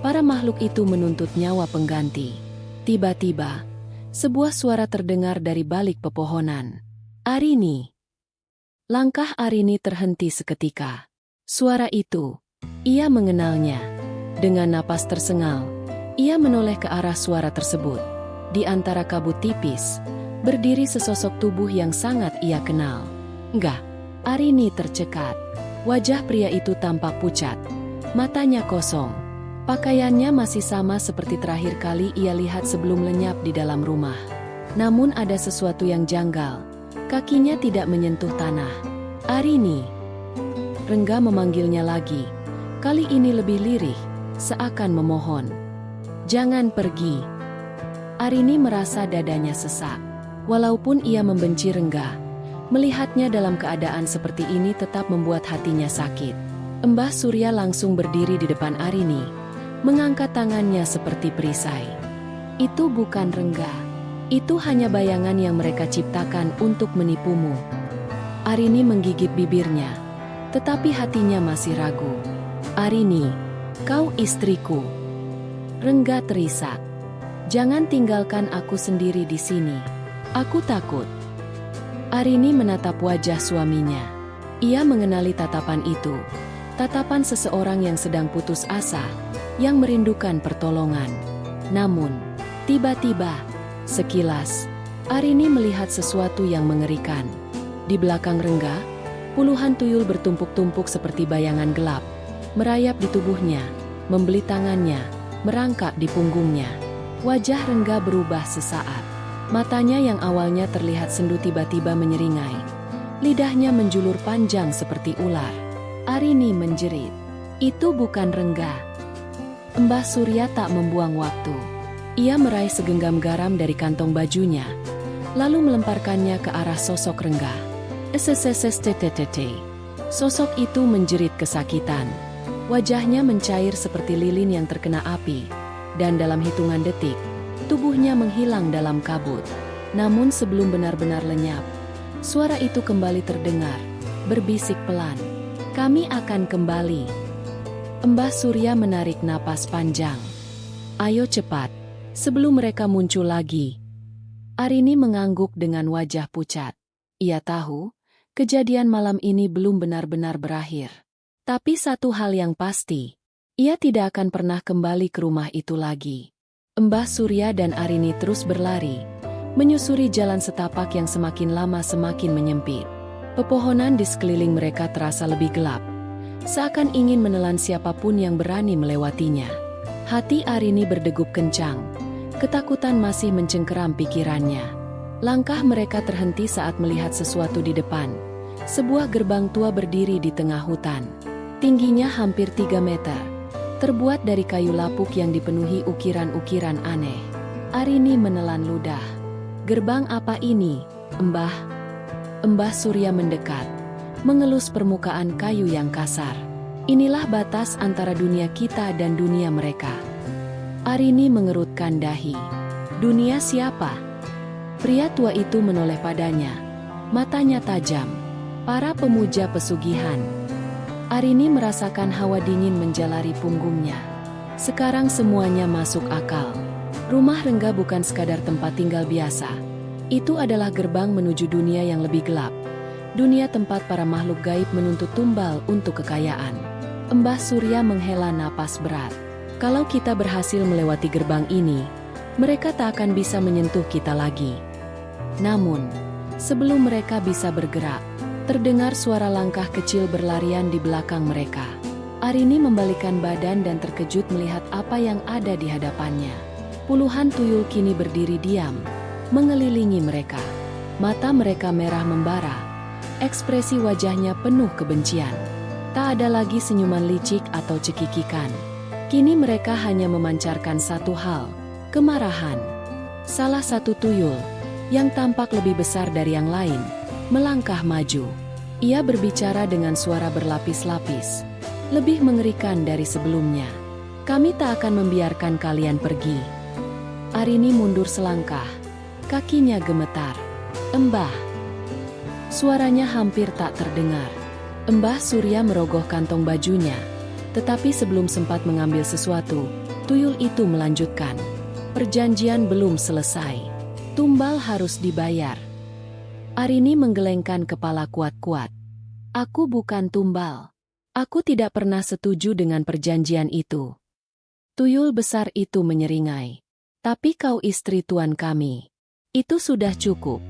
para makhluk itu menuntut nyawa pengganti. Tiba-tiba, sebuah suara terdengar dari balik pepohonan. Arini. Langkah Arini terhenti seketika. Suara itu, ia mengenalnya. Dengan napas tersengal, ia menoleh ke arah suara tersebut. Di antara kabut tipis, berdiri sesosok tubuh yang sangat ia kenal. Enggak, Arini tercekat. Wajah pria itu tampak pucat. Matanya kosong. Pakaiannya masih sama seperti terakhir kali ia lihat sebelum lenyap di dalam rumah. Namun ada sesuatu yang janggal. Kakinya tidak menyentuh tanah. Arini. Rengga memanggilnya lagi. Kali ini lebih lirih, seakan memohon. Jangan pergi. Arini merasa dadanya sesak. Walaupun ia membenci Rengga, melihatnya dalam keadaan seperti ini tetap membuat hatinya sakit. Mbah Surya langsung berdiri di depan Arini, mengangkat tangannya seperti perisai. Itu bukan Rengga. Itu hanya bayangan yang mereka ciptakan untuk menipumu. Arini menggigit bibirnya, tetapi hatinya masih ragu. Arini, kau istriku. Rengga terisak. Jangan tinggalkan aku sendiri di sini. Aku takut. Arini menatap wajah suaminya. Ia mengenali tatapan itu. Tatapan seseorang yang sedang putus asa, yang merindukan pertolongan. Namun, tiba-tiba, sekilas, Arini melihat sesuatu yang mengerikan. Di belakang Rengga, puluhan tuyul bertumpuk-tumpuk seperti bayangan gelap, merayap di tubuhnya, membeli tangannya, merangkak di punggungnya. Wajah Rengga berubah sesaat. Matanya yang awalnya terlihat sendu tiba-tiba menyeringai. Lidahnya menjulur panjang seperti ular. Arini menjerit. Itu bukan Rengga. Mbah Surya tak membuang waktu. Ia meraih segenggam garam dari kantong bajunya, lalu melemparkannya ke arah sosok Rengga. Sosok itu menjerit kesakitan. Wajahnya mencair seperti lilin yang terkena api, dan dalam hitungan detik, tubuhnya menghilang dalam kabut. Namun sebelum benar-benar lenyap, suara itu kembali terdengar, berbisik pelan. Kami akan kembali. Mbah Surya menarik napas panjang. Ayo cepat. Sebelum mereka muncul lagi. Arini mengangguk dengan wajah pucat. Ia tahu, kejadian malam ini belum benar-benar berakhir. Tapi satu hal yang pasti, ia tidak akan pernah kembali ke rumah itu lagi. Mbah Surya dan Arini terus berlari, menyusuri jalan setapak yang semakin lama semakin menyempit. Pepohonan di sekeliling mereka terasa lebih gelap, seakan ingin menelan siapapun yang berani melewatinya. Hati Arini berdegup kencang. Ketakutan masih mencengkeram pikirannya. Langkah mereka terhenti saat melihat sesuatu di depan. Sebuah gerbang tua berdiri di tengah hutan. Tingginya hampir 3 meter. Terbuat dari kayu lapuk yang dipenuhi ukiran-ukiran aneh. Arini menelan ludah. Gerbang apa ini, Mbah? Mbah Surya mendekat, mengelus permukaan kayu yang kasar. Inilah batas antara dunia kita dan dunia mereka. Arini mengerutkan dahi. Dunia siapa? Pria tua itu menoleh padanya. Matanya tajam. Para pemuja pesugihan. Arini merasakan hawa dingin menjalari punggungnya. Sekarang semuanya masuk akal. Rumah Rengga bukan sekadar tempat tinggal biasa. Itu adalah gerbang menuju dunia yang lebih gelap. Dunia tempat para makhluk gaib menuntut tumbal untuk kekayaan. Mbah Surya menghela napas berat. Kalau kita berhasil melewati gerbang ini, mereka tak akan bisa menyentuh kita lagi. Namun, sebelum mereka bisa bergerak, terdengar suara langkah kecil berlarian di belakang mereka. Arini membalikkan badan dan terkejut melihat apa yang ada di hadapannya. Puluhan tuyul kini berdiri diam, mengelilingi mereka. Mata mereka merah membara, ekspresi wajahnya penuh kebencian. Tak ada lagi senyuman licik atau cekikikan. Kini mereka hanya memancarkan satu hal, kemarahan. Salah satu tuyul, yang tampak lebih besar dari yang lain, melangkah maju. Ia berbicara dengan suara berlapis-lapis, lebih mengerikan dari sebelumnya. Kami tak akan membiarkan kalian pergi. Arini mundur selangkah. Kakinya gemetar. Embah. Suaranya hampir tak terdengar. Mbah Surya merogoh kantong bajunya. Tetapi sebelum sempat mengambil sesuatu, tuyul itu melanjutkan. Perjanjian belum selesai. Tumbal harus dibayar. Arini menggelengkan kepala kuat-kuat. Aku bukan tumbal. Aku tidak pernah setuju dengan perjanjian itu. Tuyul besar itu menyeringai. Tapi kau istri tuan kami. Itu sudah cukup.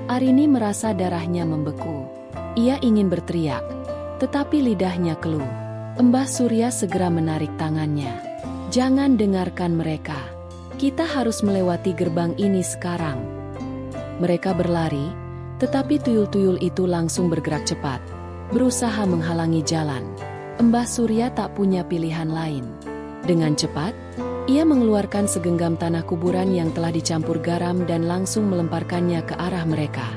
Arini merasa darahnya membeku. Ia ingin berteriak, tetapi lidahnya keluh. Mbah Surya segera menarik tangannya. Jangan dengarkan mereka. Kita harus melewati gerbang ini sekarang. Mereka berlari, tetapi tuyul-tuyul itu langsung bergerak cepat, berusaha menghalangi jalan. Mbah Surya tak punya pilihan lain. Dengan cepat, ia mengeluarkan segenggam tanah kuburan yang telah dicampur garam dan langsung melemparkannya ke arah mereka.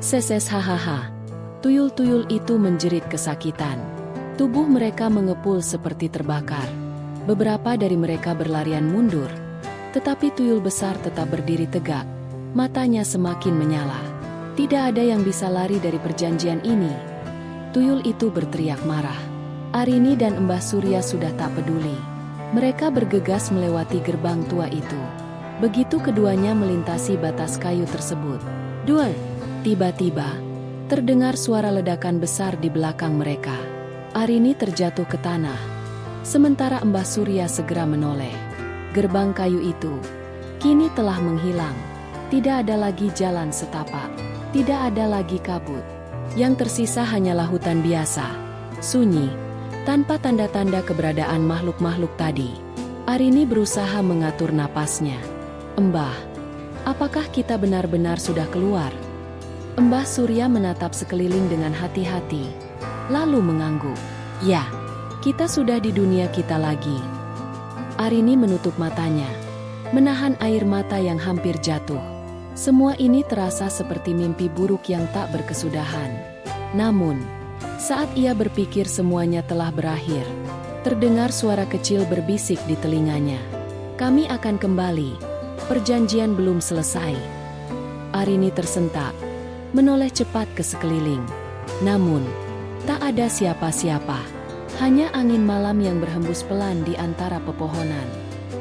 Seses hahaha. Tuyul-tuyul itu menjerit kesakitan. Tubuh mereka mengepul seperti terbakar. Beberapa dari mereka berlarian mundur. Tetapi tuyul besar tetap berdiri tegak. Matanya semakin menyala. Tidak ada yang bisa lari dari perjanjian ini. Tuyul itu berteriak marah. Arini dan Mbah Surya sudah tak peduli. Mereka bergegas melewati gerbang tua itu. Begitu keduanya melintasi batas kayu tersebut. Duar! Tiba-tiba, terdengar suara ledakan besar di belakang mereka. Arini terjatuh ke tanah. Sementara Mbah Surya segera menoleh. Gerbang kayu itu kini telah menghilang. Tidak ada lagi jalan setapak. Tidak ada lagi kabut. Yang tersisa hanyalah hutan biasa. Sunyi. Tanpa tanda-tanda keberadaan makhluk-makhluk tadi. Arini berusaha mengatur napasnya. Mbah, apakah kita benar-benar sudah keluar? Mbah Surya menatap sekeliling dengan hati-hati. Lalu mengangguk. Ya, kita sudah di dunia kita lagi. Arini menutup matanya. Menahan air mata yang hampir jatuh. Semua ini terasa seperti mimpi buruk yang tak berkesudahan. Namun, saat ia berpikir semuanya telah berakhir, terdengar suara kecil berbisik di telinganya. Kami akan kembali. Perjanjian belum selesai. Arini tersentak, menoleh cepat ke sekeliling. Namun, tak ada siapa-siapa. Hanya angin malam yang berhembus pelan di antara pepohonan.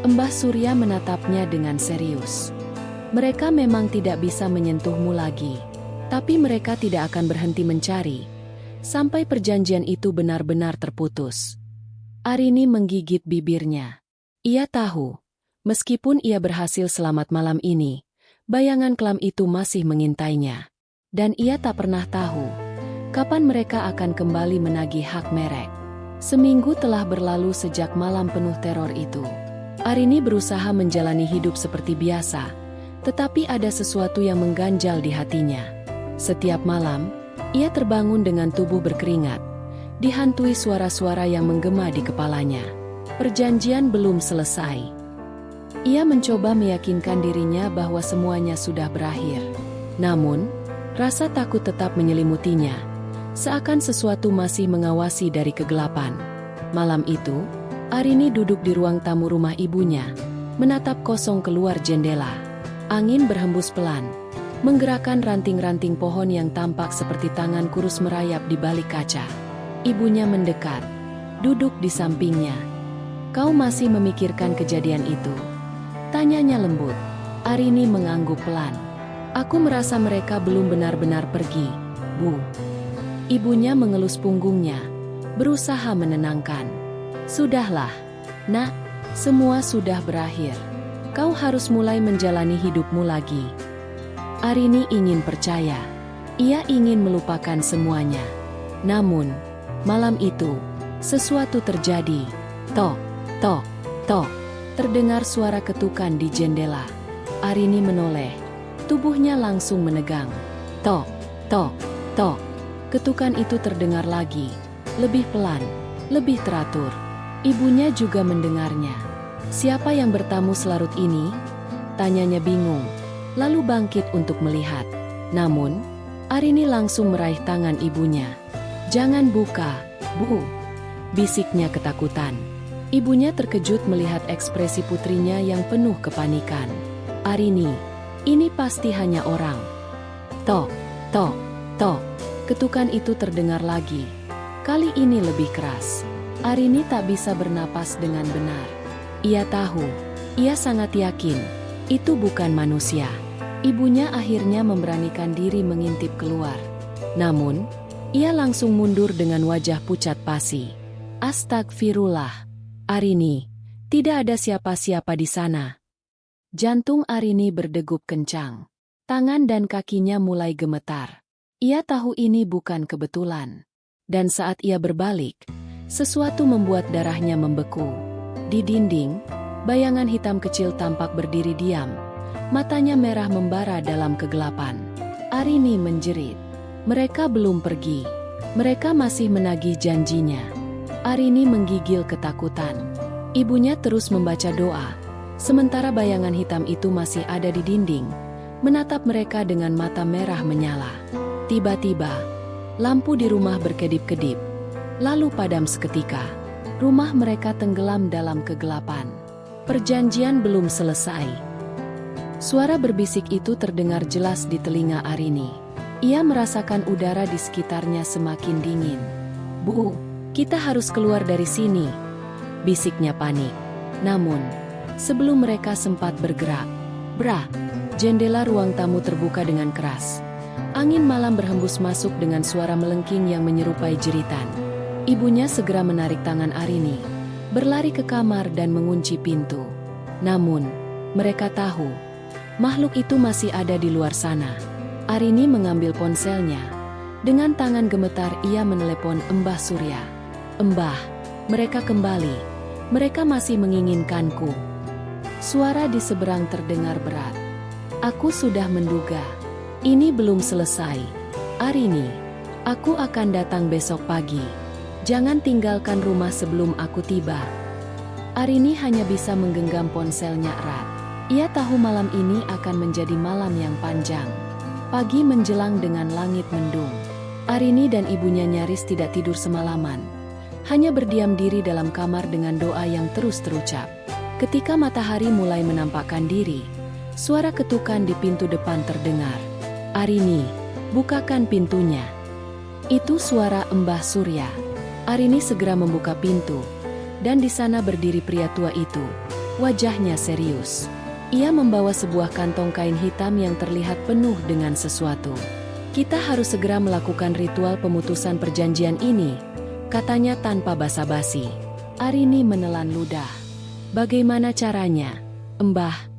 Mbah Surya menatapnya dengan serius. Mereka memang tidak bisa menyentuhmu lagi. Tapi mereka tidak akan berhenti mencari sampai perjanjian itu benar-benar terputus. Arini menggigit bibirnya. Ia tahu, meskipun ia berhasil selamat malam ini, bayangan kelam itu masih mengintainya. Dan ia tak pernah tahu, kapan mereka akan kembali menagih hak merek. Seminggu telah berlalu sejak malam penuh teror itu. Arini berusaha menjalani hidup seperti biasa, tetapi ada sesuatu yang mengganjal di hatinya. Setiap malam, ia terbangun dengan tubuh berkeringat, dihantui suara-suara yang menggema di kepalanya. Perjanjian belum selesai. Ia mencoba meyakinkan dirinya bahwa semuanya sudah berakhir. Namun, rasa takut tetap menyelimutinya, seakan sesuatu masih mengawasi dari kegelapan. Malam itu, Arini duduk di ruang tamu rumah ibunya, menatap kosong keluar jendela. Angin berhembus pelan, menggerakkan ranting-ranting pohon yang tampak seperti tangan kurus merayap di balik kaca. Ibunya mendekat, duduk di sampingnya. Kau masih memikirkan kejadian itu? Tanyanya lembut. Arini mengangguk pelan. Aku merasa mereka belum benar-benar pergi, Bu. Ibunya mengelus punggungnya, berusaha menenangkan. Sudahlah, Nak, semua sudah berakhir. Kau harus mulai menjalani hidupmu lagi. Arini ingin percaya. Ia ingin melupakan semuanya. Namun, malam itu, sesuatu terjadi. Tok, tok, tok. Terdengar suara ketukan di jendela. Arini menoleh. Tubuhnya langsung menegang. Tok, tok, tok. Ketukan itu terdengar lagi. Lebih pelan, lebih teratur. Ibunya juga mendengarnya. Siapa yang bertamu selarut ini? Tanyanya bingung. Lalu bangkit untuk melihat. Namun, Arini langsung meraih tangan ibunya. Jangan buka, Bu. Bisiknya ketakutan. Ibunya terkejut melihat ekspresi putrinya yang penuh kepanikan. "Arini, ini pasti hanya orang." Tok, tok, tok. Ketukan itu terdengar lagi. Kali ini lebih keras. Arini tak bisa bernapas dengan benar. Ia tahu, ia sangat yakin, itu bukan manusia. Ibunya akhirnya memberanikan diri mengintip keluar. Namun, ia langsung mundur dengan wajah pucat pasi. "Astagfirullah. Arini, tidak ada siapa-siapa di sana." Jantung Arini berdegup kencang. Tangan dan kakinya mulai gemetar. Ia tahu ini bukan kebetulan. Dan saat ia berbalik, sesuatu membuat darahnya membeku. Di dinding, bayangan hitam kecil tampak berdiri diam. Matanya merah membara dalam kegelapan. Arini menjerit. Mereka belum pergi. Mereka masih menagih janjinya. Arini menggigil ketakutan. Ibunya terus membaca doa. Sementara bayangan hitam itu masih ada di dinding, menatap mereka dengan mata merah menyala. Tiba-tiba, lampu di rumah berkedip-kedip, lalu padam seketika. Rumah mereka tenggelam dalam kegelapan. Perjanjian belum selesai. Suara berbisik itu terdengar jelas di telinga Arini. Ia merasakan udara di sekitarnya semakin dingin. "Bu, kita harus keluar dari sini," bisiknya panik. Namun, sebelum mereka sempat bergerak, brak, jendela ruang tamu terbuka dengan keras. Angin malam berhembus masuk dengan suara melengking yang menyerupai jeritan. Ibunya segera menarik tangan Arini, berlari ke kamar dan mengunci pintu. Namun, mereka tahu, makhluk itu masih ada di luar sana. Arini mengambil ponselnya. Dengan tangan gemetar ia menelepon Mbah Surya. "Mbah, mereka kembali. Mereka masih menginginkanku." Suara di seberang terdengar berat. "Aku sudah menduga. Ini belum selesai. Arini, aku akan datang besok pagi. Jangan tinggalkan rumah sebelum aku tiba." Arini hanya bisa menggenggam ponselnya erat. Ia tahu malam ini akan menjadi malam yang panjang. Pagi menjelang dengan langit mendung. Arini dan ibunya nyaris tidak tidur semalaman. Hanya berdiam diri dalam kamar dengan doa yang terus terucap. Ketika matahari mulai menampakkan diri, suara ketukan di pintu depan terdengar. "Arini, bukakan pintunya." Itu suara Mbah Surya. Arini segera membuka pintu, dan di sana berdiri pria tua itu. Wajahnya serius. Ia membawa sebuah kantong kain hitam yang terlihat penuh dengan sesuatu. "Kita harus segera melakukan ritual pemutusan perjanjian ini," katanya tanpa basa-basi. Arini menelan ludah. "Bagaimana caranya, Mbah?"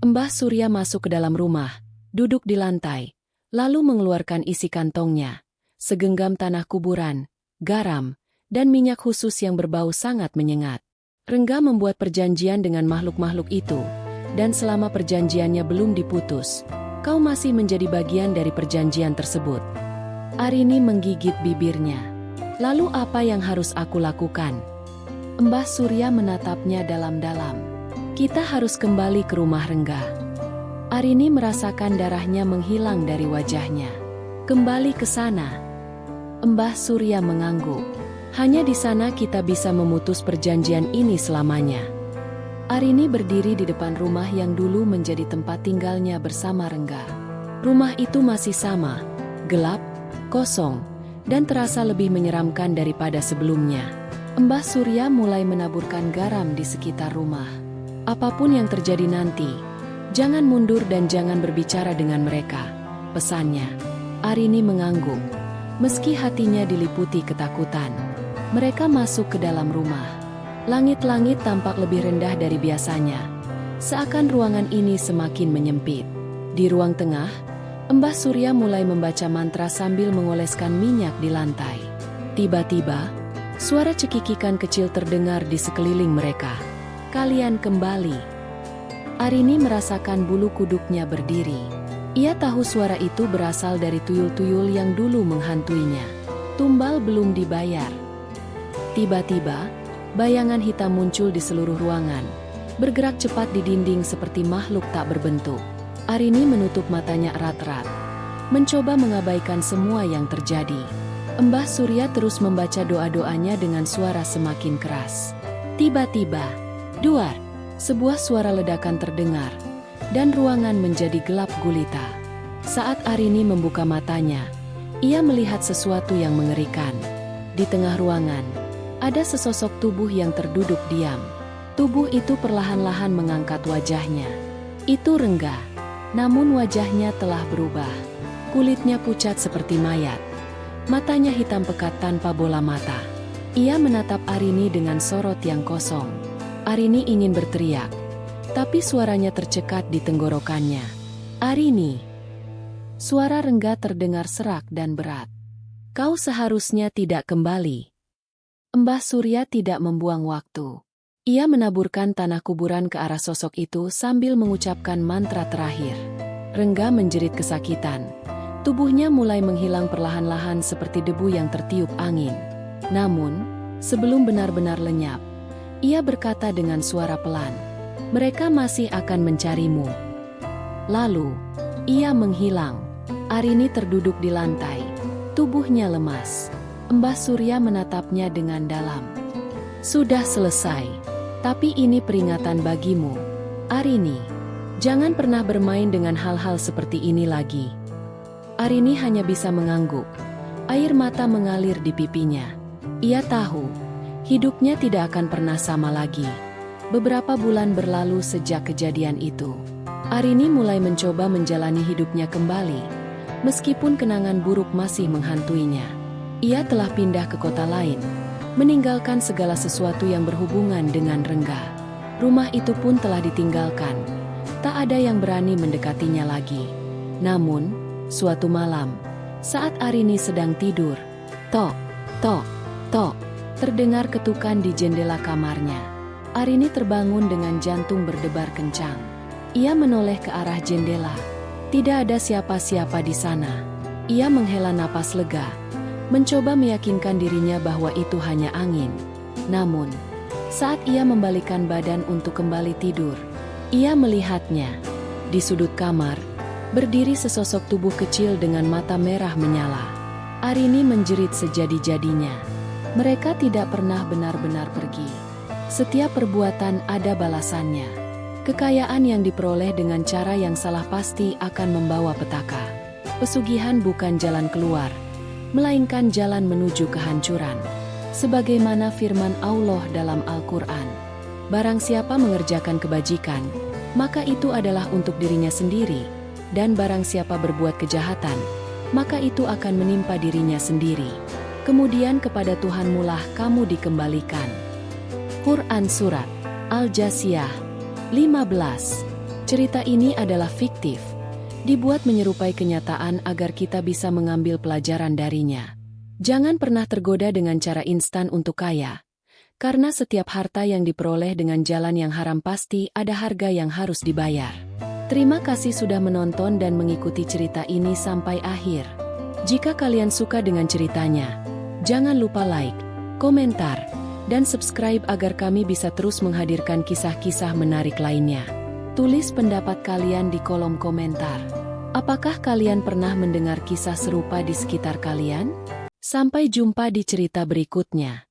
Mbah Surya masuk ke dalam rumah, duduk di lantai, lalu mengeluarkan isi kantongnya. Segenggam tanah kuburan, garam, dan minyak khusus yang berbau sangat menyengat. "Rengga membuat perjanjian dengan makhluk-makhluk itu, dan selama perjanjiannya belum diputus, kau masih menjadi bagian dari perjanjian tersebut." Arini menggigit bibirnya. "Lalu apa yang harus aku lakukan?" Mbah Surya menatapnya dalam-dalam. "Kita harus kembali ke rumah Rengga." Arini merasakan darahnya menghilang dari wajahnya. "Kembali ke sana?" Mbah Surya mengangguk. "Hanya di sana kita bisa memutus perjanjian ini selamanya." Arini berdiri di depan rumah yang dulu menjadi tempat tinggalnya bersama Rengga. Rumah itu masih sama, gelap, kosong, dan terasa lebih menyeramkan daripada sebelumnya. Mbah Surya mulai menaburkan garam di sekitar rumah. "Apapun yang terjadi nanti, jangan mundur dan jangan berbicara dengan mereka," pesannya. Arini mengangguk. Meski hatinya diliputi ketakutan. Mereka masuk ke dalam rumah. Langit-langit tampak lebih rendah dari biasanya. Seakan ruangan ini semakin menyempit. Di ruang tengah, Mbah Surya mulai membaca mantra sambil mengoleskan minyak di lantai. Tiba-tiba, suara cekikikan kecil terdengar di sekeliling mereka. "Kalian kembali." Arini merasakan bulu kuduknya berdiri. Ia tahu suara itu berasal dari tuyul-tuyul yang dulu menghantuinya. Tumbal belum dibayar. Tiba-tiba, bayangan hitam muncul di seluruh ruangan, bergerak cepat di dinding seperti makhluk tak berbentuk. Arini menutup matanya erat-erat, mencoba mengabaikan semua yang terjadi. Mbah Surya terus membaca doa-doanya dengan suara semakin keras. Tiba-tiba, duar, sebuah suara ledakan terdengar, dan ruangan menjadi gelap gulita. Saat Arini membuka matanya, ia melihat sesuatu yang mengerikan. Di tengah ruangan, ada sesosok tubuh yang terduduk diam. Tubuh itu perlahan-lahan mengangkat wajahnya. Itu Rengga, namun wajahnya telah berubah. Kulitnya pucat seperti mayat. Matanya hitam pekat tanpa bola mata. Ia menatap Arini dengan sorot yang kosong. Arini ingin berteriak, tapi suaranya tercekat di tenggorokannya. Arini. Suara Rengga terdengar serak dan berat. Kau seharusnya tidak kembali. Mbah Surya tidak membuang waktu. Ia menaburkan tanah kuburan ke arah sosok itu sambil mengucapkan mantra terakhir. Rengga menjerit kesakitan. Tubuhnya mulai menghilang perlahan-lahan seperti debu yang tertiup angin. Namun, sebelum benar-benar lenyap, ia berkata dengan suara pelan, "Mereka masih akan mencarimu." Lalu, ia menghilang. Arini terduduk di lantai. Tubuhnya lemas. Mbah Surya menatapnya dengan dalam. "Sudah selesai. Tapi ini peringatan bagimu, Arini. Jangan pernah bermain dengan hal-hal seperti ini lagi." Arini hanya bisa mengangguk. Air mata mengalir di pipinya. Ia tahu, hidupnya tidak akan pernah sama lagi. Beberapa bulan berlalu sejak kejadian itu. Arini mulai mencoba menjalani hidupnya kembali, meskipun kenangan buruk masih menghantuinya. Ia telah pindah ke kota lain, meninggalkan segala sesuatu yang berhubungan dengan Rengga. Rumah itu pun telah ditinggalkan. Tak ada yang berani mendekatinya lagi. Namun, suatu malam, saat Arini sedang tidur, tok, tok, tok, terdengar ketukan di jendela kamarnya. Arini terbangun dengan jantung berdebar kencang. Ia menoleh ke arah jendela. Tidak ada siapa-siapa di sana. Ia menghela napas lega, mencoba meyakinkan dirinya bahwa itu hanya angin. Namun, saat ia membalikkan badan untuk kembali tidur, ia melihatnya. Di sudut kamar, berdiri sesosok tubuh kecil dengan mata merah menyala. Arini menjerit sejadi-jadinya. Mereka tidak pernah benar-benar pergi. Setiap perbuatan ada balasannya. Kekayaan yang diperoleh dengan cara yang salah pasti akan membawa petaka. Pesugihan bukan jalan keluar, melainkan jalan menuju kehancuran. Sebagaimana firman Allah dalam Al-Quran, barang siapa mengerjakan kebajikan, maka itu adalah untuk dirinya sendiri, dan barang siapa berbuat kejahatan, maka itu akan menimpa dirinya sendiri. Kemudian kepada Tuhanmulah kamu dikembalikan. Quran Surat Al-Jasiyah 15. Cerita ini adalah fiktif, dibuat menyerupai kenyataan agar kita bisa mengambil pelajaran darinya. Jangan pernah tergoda dengan cara instan untuk kaya, karena setiap harta yang diperoleh dengan jalan yang haram pasti ada harga yang harus dibayar. Terima kasih sudah menonton dan mengikuti cerita ini sampai akhir. Jika kalian suka dengan ceritanya, jangan lupa like, komentar, dan subscribe agar kami bisa terus menghadirkan kisah-kisah menarik lainnya. Tulis pendapat kalian di kolom komentar. Apakah kalian pernah mendengar kisah serupa di sekitar kalian? Sampai jumpa di cerita berikutnya.